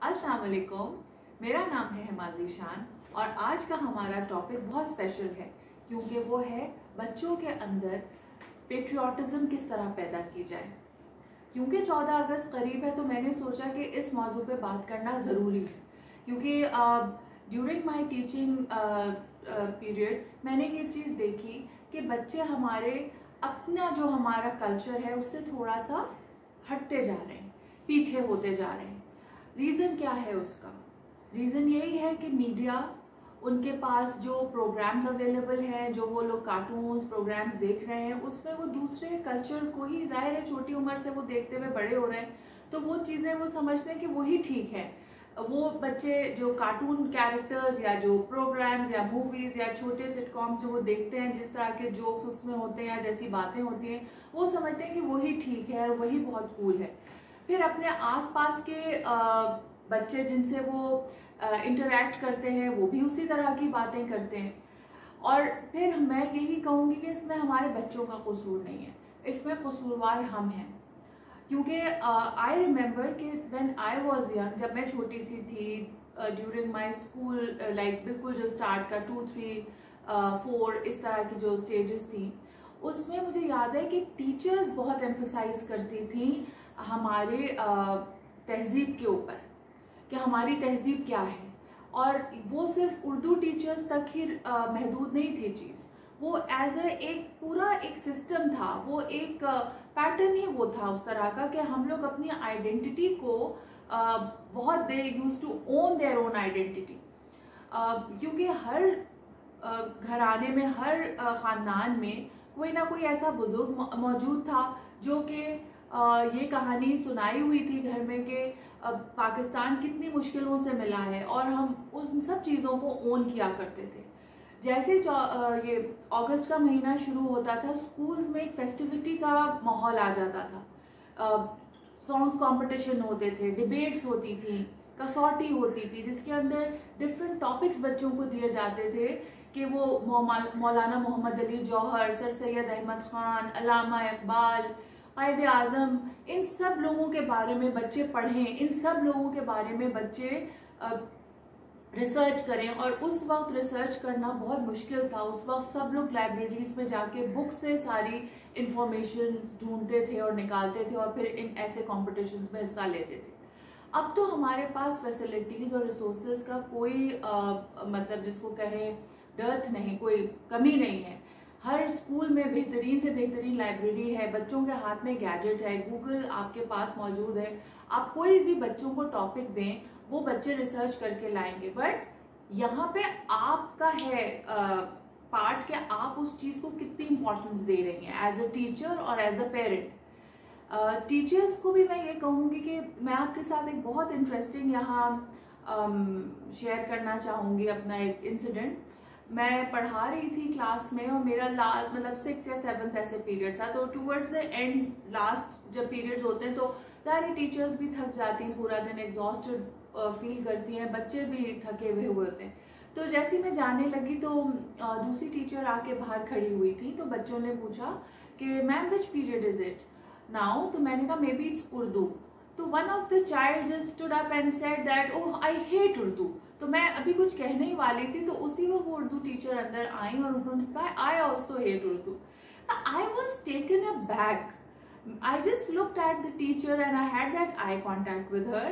अस्सलाम वालेकुम, मेरा नाम है हिमाजी शान और आज का हमारा टॉपिक बहुत स्पेशल है क्योंकि वो है बच्चों के अंदर पेट्रियाटिज्म किस तरह पैदा की जाए। क्योंकि 14 अगस्त करीब है तो मैंने सोचा कि इस मौजू पे बात करना ज़रूरी है क्योंकि ड्यूरिंग माय टीचिंग पीरियड मैंने ये चीज़ देखी कि बच्चे हमारे अपना जो हमारा कल्चर है उससे थोड़ा सा हटते जा रहे हैं, पीछे होते जा रहे हैं। रीज़न क्या है उसका? रीज़न यही है कि मीडिया, उनके पास जो प्रोग्राम्स अवेलेबल हैं, जो वो लोग कार्टून्स प्रोग्राम्स देख रहे हैं, उसमें वो दूसरे कल्चर को ही, जाहिर है छोटी उम्र से वो देखते हुए बड़े हो रहे हैं, तो वो चीज़ें वो समझते हैं कि वही ठीक है। वो बच्चे जो कार्टून कैरेक्टर्स या जो प्रोग्राम्स या मूवीज़ या छोटे सिटकॉम्स जो वो देखते हैं, जिस तरह के जोक्स उसमें होते हैं या जैसी बातें होती हैं, वो समझते हैं कि वही ठीक है और वही बहुत कूल है। फिर अपने आसपास के बच्चे जिनसे वो इंटरेक्ट करते हैं वो भी उसी तरह की बातें करते हैं। और फिर मैं यही कहूँगी कि इसमें हमारे बच्चों का कसूर नहीं है, इसमें कसूरवार हम हैं। क्योंकि आई रिमेंबर कि व्हेन आई वाज यंग, जब मैं छोटी सी थी, ड्यूरिंग माय स्कूल लाइक बिल्कुल जो स्टार्ट का 2, 3, 4 इस तरह की जो स्टेजेस थी, उसमें मुझे याद है कि टीचर्स बहुत एम्फसाइज करती थी हमारे तहजीब के ऊपर कि हमारी तहजीब क्या है। और वो सिर्फ उर्दू टीचर्स तक ही महदूद नहीं थी चीज़, वो एज एक पूरा एक सिस्टम था, वो एक पैटर्न ही वो था उस तरह का कि हम लोग अपनी आइडेंटिटी को बहुत they used to own their own identity. क्योंकि हर घराने में, हर ख़ानदान में कोई ना कोई ऐसा बुजुर्ग मौजूद था जो कि ये कहानी सुनाई हुई थी घर में कि पाकिस्तान कितनी मुश्किलों से मिला है और हम उन सब चीज़ों को ओन किया करते थे। जैसे ये अगस्त का महीना शुरू होता था, स्कूल्स में एक फेस्टिविटी का माहौल आ जाता था। सॉन्ग्स कंपटीशन होते थे, डिबेट्स होती थी, कसौटी होती थी जिसके अंदर डिफरेंट टॉपिक्स बच्चों को दिए जाते थे कि वो मौलाना मोहम्मद अली जौहर, सर सैयद अहमद ख़ान, अल्लामा इकबाल, कायदे आज़म, इन सब लोगों के बारे में बच्चे पढ़ें, इन सब लोगों के बारे में बच्चे रिसर्च करें। और उस वक्त रिसर्च करना बहुत मुश्किल था। उस वक्त सब लोग लाइब्रेरीज में जाके बुक से सारी इंफॉर्मेशन ढूंढते थे और निकालते थे और फिर इन ऐसे कॉम्पिटिशन्स में हिस्सा लेते थे। अब तो हमारे पास फैसिलिटीज़ और रिसोर्सेज का कोई मतलब जिसको कहें डर्थ नहीं, कोई कमी नहीं है। हर स्कूल में बेहतरीन से बेहतरीन लाइब्रेरी है, बच्चों के हाथ में गैजेट है, गूगल आपके पास मौजूद है। आप कोई भी बच्चों को टॉपिक दें, वो बच्चे रिसर्च करके लाएंगे। बट यहाँ पे आपका है पार्ट कि आप उस चीज़ को कितनी इंपॉर्टेंस दे रही हैं एज अ टीचर और एज अ पेरेंट। टीचर्स को भी मैं ये कहूँगी कि मैं आपके साथ एक बहुत इंटरेस्टिंग यहाँ शेयर करना चाहूँगी अपना एक इंसिडेंट। मैं पढ़ा रही थी क्लास में और मेरा लास्ट मतलब 6th या 7th ऐसे पीरियड था, तो टूवर्ड्स द एंड लास्ट जब पीरियड्स होते हैं तो सारी टीचर्स भी थक जाती हैं, पूरा दिन एग्जॉस्टेड फील करती हैं, बच्चे भी थके हुए होते हैं। तो जैसे मैं जाने लगी तो दूसरी टीचर आके बाहर खड़ी हुई थी, तो बच्चों ने पूछा कि ma'am which period is it now? तो मैंने कहा मे बी इट्स उर्दू। तो one of the child just stood up and said that oh I hate Urdu. तो मैं अभी कुछ कहने ही वाली थी तो उसी में वो उर्दू टीचर अंदर आई और उन्होंने कहा I also hate Urdu. I was taken a back. I just looked at the teacher and I had that eye contact with her,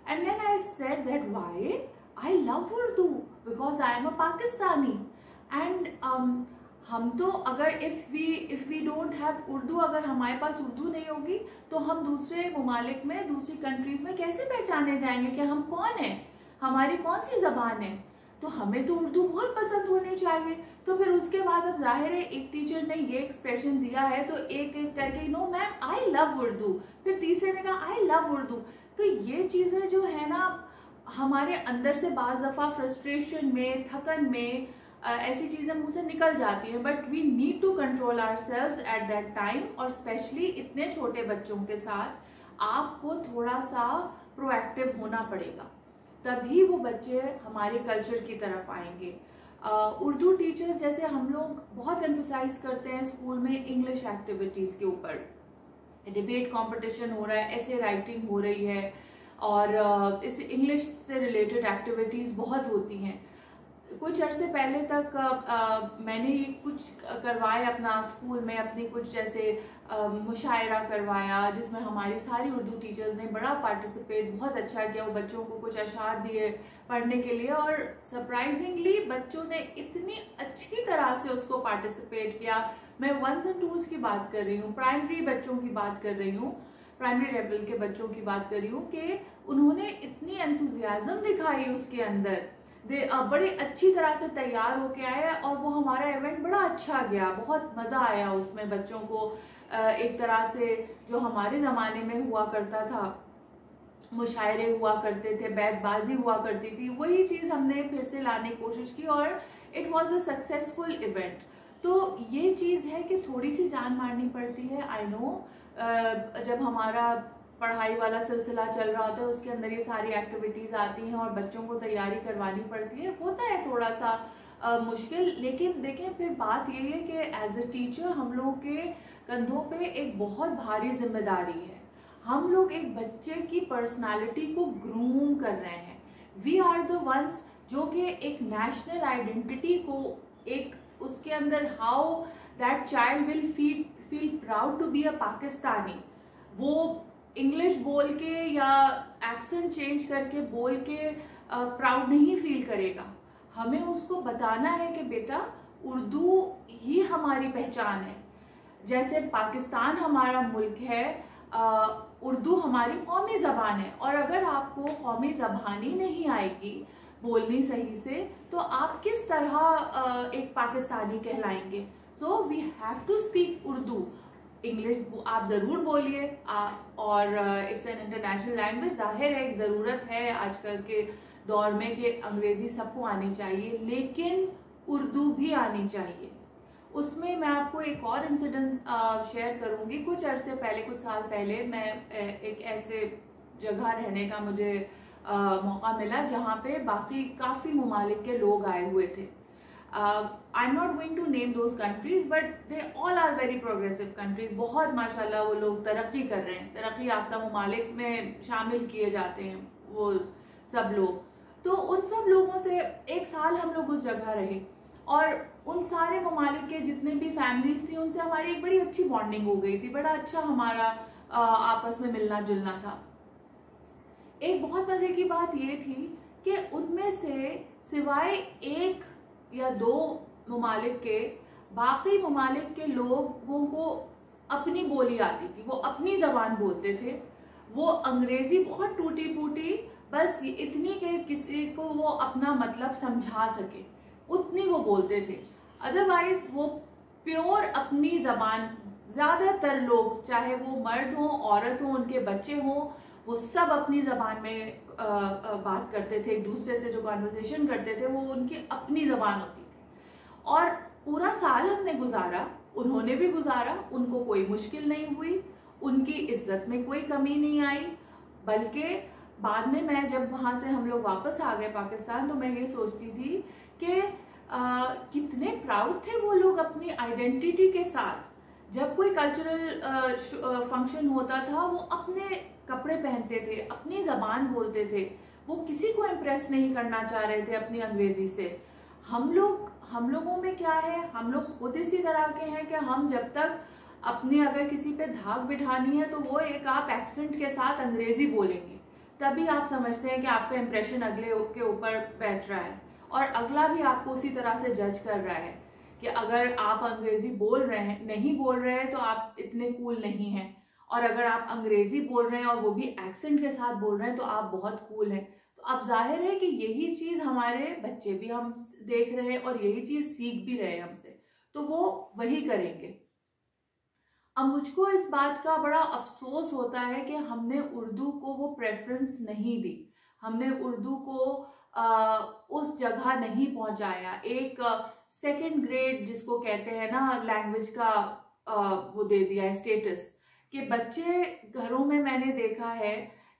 and then I said that why I love Urdu because I am a Pakistani and हम तो अगर if we don't have Urdu, अगर हमारे पास उर्दू नहीं होगी तो हम दूसरे ममालिक में, दूसरी कंट्रीज में कैसे पहचाने जाएंगे कि हम कौन हैं, हमारी कौन सी जबान है? तो हमें तो उर्दू बहुत पसंद होनी चाहिए। तो फिर उसके बाद अब जाहिर है एक टीचर ने ये एक्सप्रेशन दिया है तो एक एक करके no ma'am I love Urdu, फिर तीसरे ने कहा आई लव उर्दू। तो ये चीज़ें जो है ना हमारे अंदर से बाज़ दफ़ा फ्रस्ट्रेशन में, थकन में ऐसी चीज़ें मुंह से निकल जाती हैं। But we need to control ourselves at that time. और स्पेशली इतने छोटे बच्चों के साथ आपको थोड़ा सा प्रोएक्टिव होना पड़ेगा, तभी वो बच्चे हमारे कल्चर की तरफ आएंगे। उर्दू टीचर्स जैसे हम लोग बहुत एम्फसाइज करते हैं स्कूल में इंग्लिश एक्टिविटीज़ के ऊपर, डिबेट कंपटीशन हो रहा है, ऐसे राइटिंग हो रही है, और इस इंग्लिश से रिलेटेड एक्टिविटीज़ बहुत होती हैं। कुछ अरसे पहले तक मैंने ये कुछ करवाया अपना स्कूल में, अपनी कुछ जैसे मुशायरा करवाया जिसमें हमारी सारी उर्दू टीचर्स ने बड़ा पार्टिसिपेट, बहुत अच्छा किया। वो बच्चों को कुछ अशार दिए पढ़ने के लिए और सरप्राइजिंगली बच्चों ने इतनी अच्छी तरह से उसको पार्टिसिपेट किया। मैं 1s and 2s की बात कर रही हूँ, प्राइमरी बच्चों की बात कर रही हूँ, प्राइमरी लेवल के बच्चों की बात कर रही हूँ कि उन्होंने इतनी एंथुजियाज्म दिखाई उसके अंदर, बड़ी अच्छी तरह से तैयार होके आए और वो हमारा इवेंट बड़ा अच्छा गया। बहुत मज़ा आया उसमें। बच्चों को एक तरह से जो हमारे ज़माने में हुआ करता था, मुशायरे हुआ करते थे, बैतबाजी हुआ करती थी, वही चीज़ हमने फिर से लाने की कोशिश की और it was a successful event. तो ये चीज़ है कि थोड़ी सी जान मारनी पड़ती है। आई नो जब हमारा पढ़ाई वाला सिलसिला चल रहा होता है उसके अंदर ये सारी एक्टिविटीज़ आती हैं और बच्चों को तैयारी करवानी पड़ती है, होता है थोड़ा सा मुश्किल। लेकिन देखें, फिर बात यही है कि एज ए टीचर हम लोग के कंधों पे एक बहुत भारी जिम्मेदारी है। हम लोग एक बच्चे की पर्सनालिटी को ग्रूम कर रहे हैं। वी आर द वंस जो कि एक नेशनल आइडेंटिटी को एक उसके अंदर how that child will feel proud to be a Pakistani. वो इंग्लिश बोल के या एक्सेंट चेंज करके बोल के प्राउड नहीं फील करेगा। हमें उसको बताना है कि बेटा उर्दू ही हमारी पहचान है। जैसे पाकिस्तान हमारा मुल्क है, उर्दू हमारी कौमी ज़बान है और अगर आपको कौमी ज़बान ही नहीं आएगी बोलनी सही से तो आप किस तरह एक पाकिस्तानी कहलाएंगे। So we have to speak Urdu. English आप ज़रूर बोलिए और इट्स एन इंटरनेशनल लैंग्वेज। जाहिर है एक ज़रूरत है आजकल के दौर में कि अंग्रेज़ी सबको आनी चाहिए, लेकिन उर्दू भी आनी चाहिए। उसमें मैं आपको एक और इंसिडेंट शेयर करूंगी। कुछ अरसे पहले, कुछ साल पहले, मैं एक ऐसे जगह रहने का मुझे मौका मिला जहाँ पे बाकी काफ़ी ममालिक के लोग आए हुए थे। I am not going to name those countries but they all are very progressive countries. बहुत माशाल्लाह वो लोग तरक्की कर रहे हैं, तरक्की याफ्ता ममालिक में शामिल किए जाते हैं वो सब लोग। तो उन सब लोगों से एक साल हम लोग उस जगह रहे और उन सारे ममालिक के जितने भी फैमिलीज थी उनसे हमारी एक बड़ी अच्छी बॉन्डिंग हो गई थी। बड़ा अच्छा हमारा आपस में मिलना जुलना था। एक बहुत मजे की बात ये थी कि उनमें से सिवाय एक या दो ममालिक के बाकी ममालिक के लोगों को अपनी बोली आती थी, वो अपनी जबान बोलते थे। वो अंग्रेजी बहुत टूटी फूटी, बस इतनी कि किसी को वो अपना मतलब समझा सके उतनी वो बोलते थे। अदरवाइज वो प्योर अपनी जबान, ज़्यादातर लोग चाहे वो मर्द हों, औरत हों, उनके बच्चे हों, वो सब अपनी ज़बान में बात करते थे। एक दूसरे से जो कन्वर्सेशन करते थे वो उनकी अपनी ज़बान होती थी। और पूरा साल हमने गुजारा, उन्होंने भी गुजारा, उनको कोई मुश्किल नहीं हुई, उनकी इज्जत में कोई कमी नहीं आई। बल्कि बाद में मैं जब वहाँ से हम लोग वापस आ गए पाकिस्तान तो मैं ये सोचती थी कि कितने प्राउड थे वो लोग अपनी आइडेंटिटी के साथ। जब कोई कल्चरल फंक्शन होता था वो अपने कपड़े पहनते थे, अपनी ज़बान बोलते थे, वो किसी को इम्प्रेस नहीं करना चाह रहे थे अपनी अंग्रेज़ी से। हम लोगों में क्या है, हम लोग खुद इसी तरह के हैं कि हम जब तक अपनी अगर किसी पे धाक बिठानी है तो वो एक आप एक्सेंट के साथ अंग्रेज़ी बोलेंगे, तभी आप समझते हैं कि आपका इम्प्रेशन अगले के ऊपर बैठ रहा है और अगला भी आपको उसी तरह से जज कर रहा है कि अगर आप अंग्रेजी बोल रहे हैं, नहीं बोल रहे हैं तो आप इतने कूल नहीं हैं, और अगर आप अंग्रेजी बोल रहे हैं और वो भी एक्सेंट के साथ बोल रहे हैं तो आप बहुत कूल हैं। तो अब जाहिर है कि यही चीज़ हमारे बच्चे भी हम देख रहे हैं और यही चीज़ सीख भी रहे हैं हमसे, तो वो वही करेंगे। अब मुझको इस बात का बड़ा अफसोस होता है कि हमने उर्दू को वो प्रेफरेंस नहीं दी, हमने उर्दू को उस जगह नहीं पहुंचाया। एक सेकंड ग्रेड जिसको कहते हैं ना लैंग्वेज का वो दे दिया है स्टेटस, कि बच्चे घरों में मैंने देखा है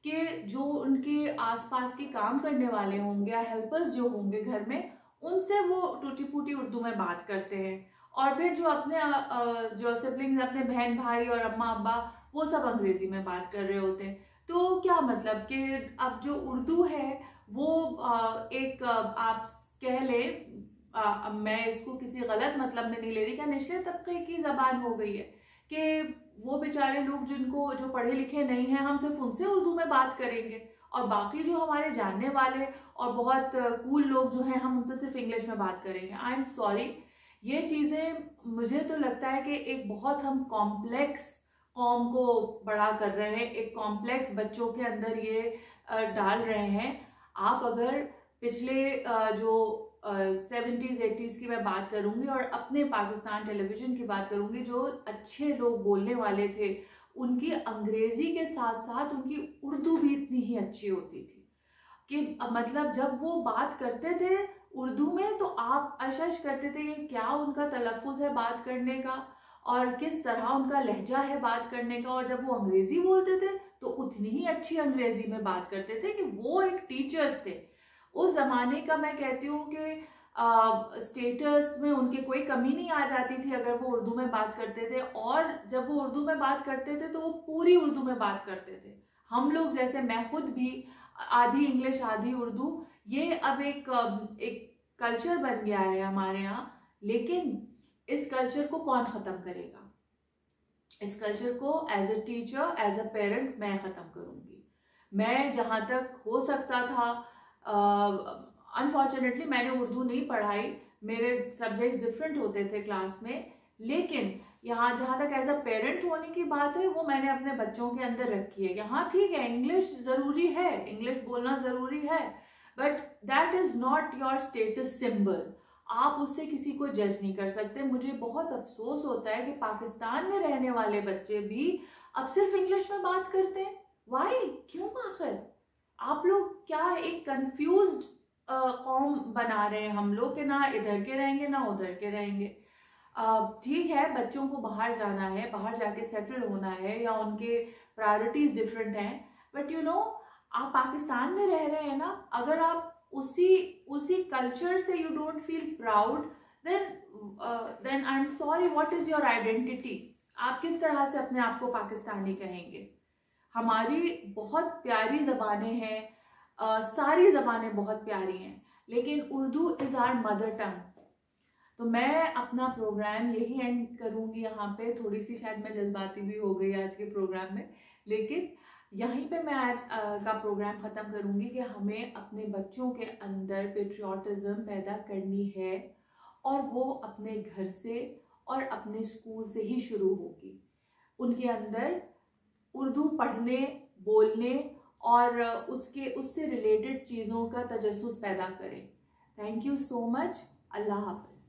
कि जो उनके आसपास के काम करने वाले होंगे या हेल्पर्स जो होंगे घर में, उनसे वो टूटी फूटी उर्दू में बात करते हैं, और फिर जो अपने जो सिबलिंग्स, अपने बहन भाई और अम्मा अब्बा, वो सब अंग्रेजी में बात कर रहे होते हैं। तो क्या मतलब कि अब जो उर्दू है वो एक आप कह लें, मैं इसको किसी गलत मतलब में नहीं ले रही, क्या निचले तबके की जबान हो गई है कि वो बेचारे लोग जिनको जो पढ़े लिखे नहीं हैं हम सिर्फ उनसे उर्दू में बात करेंगे और बाकी जो हमारे जानने वाले और बहुत कूल लोग जो हैं हम उनसे सिर्फ इंग्लिश में बात करेंगे। आई एम सॉरी, ये चीज़ें मुझे तो लगता है कि एक बहुत हम कॉम्प्लेक्स कौम को बड़ा कर रहे हैं, एक कॉम्प्लेक्स बच्चों के अंदर ये डाल रहे हैं। आप अगर पिछले जो 70s 80s की मैं बात करूंगी और अपने पाकिस्तान टेलीविजन की बात करूंगी, जो अच्छे लोग बोलने वाले थे उनकी अंग्रेजी के साथ साथ उनकी उर्दू भी इतनी ही अच्छी होती थी कि मतलब जब वो बात करते थे उर्दू में तो आप अशश करते थे कि क्या उनका तलफ़ुज़ है बात करने का और किस तरह उनका लहजा है बात करने का। और जब वो अंग्रेज़ी बोलते थे तो उतनी ही अच्छी अंग्रेज़ी में बात करते थे कि वो एक टीचर्स थे। उस ज़माने का मैं कहती हूँ कि स्टेटस में उनके कोई कमी नहीं आ जाती थी अगर वो उर्दू में बात करते थे, और जब वो उर्दू में बात करते थे तो वो पूरी उर्दू में बात करते थे। हम लोग जैसे मैं खुद भी आधी इंग्लिश आधी उर्दू, ये अब एक कल्चर बन गया है हमारे यहाँ, लेकिन इस कल्चर को कौन ख़त्म करेगा? इस कल्चर को as a teacher as a parent मैं ख़त्म करूँगी। मैं जहाँ तक हो सकता था, अनफॉर्चुनेटली मैंने उर्दू नहीं पढ़ाई, मेरे सब्जेक्ट्स डिफरेंट होते थे क्लास में, लेकिन यहाँ जहाँ तक एज अ पेरेंट होने की बात है वो मैंने अपने बच्चों के अंदर रखी है। यहाँ ठीक है इंग्लिश ज़रूरी है, इंग्लिश बोलना ज़रूरी है, but that is not your status symbol. आप उससे किसी को जज नहीं कर सकते। मुझे बहुत अफसोस होता है कि पाकिस्तान में रहने वाले बच्चे भी अब सिर्फ इंग्लिश में बात करते हैं। वाई? क्यों आखिर? आप लोग क्या एक कंफ्यूज्ड कौम बना रहे हैं हम लोग कि ना इधर के रहेंगे ना उधर के रहेंगे। ठीक है बच्चों को बाहर जाना है, बाहर जाके सेटल होना है या उनके प्रायोरिटीज डिफरेंट हैं, बट यू नो आप पाकिस्तान में रह रहे हैं ना, अगर आप उसी कल्चर से you don't feel proud, then I am sorry, what is your identity? आप किस तरह से अपने आप को पाकिस्तानी कहेंगे? हमारी बहुत प्यारी ज़बानें हैं, सारी ज़बानें बहुत प्यारी हैं, लेकिन Urdu is our mother tongue. तो मैं अपना प्रोग्राम यही एंड करूँगी यहाँ पे। थोड़ी सी शायद मैं जज्बाती भी हो गई आज के प्रोग्राम में, लेकिन यहीं पे मैं आज का प्रोग्राम ख़त्म करूँगी कि हमें अपने बच्चों के अंदर पेट्रियाटिज़म पैदा करनी है और वो अपने घर से और अपने स्कूल से ही शुरू होगी। उनके अंदर उर्दू पढ़ने, बोलने और उससे रिलेटेड चीज़ों का तजस्सुस पैदा करें। Thank you so much. अल्लाह हाफ़िज़।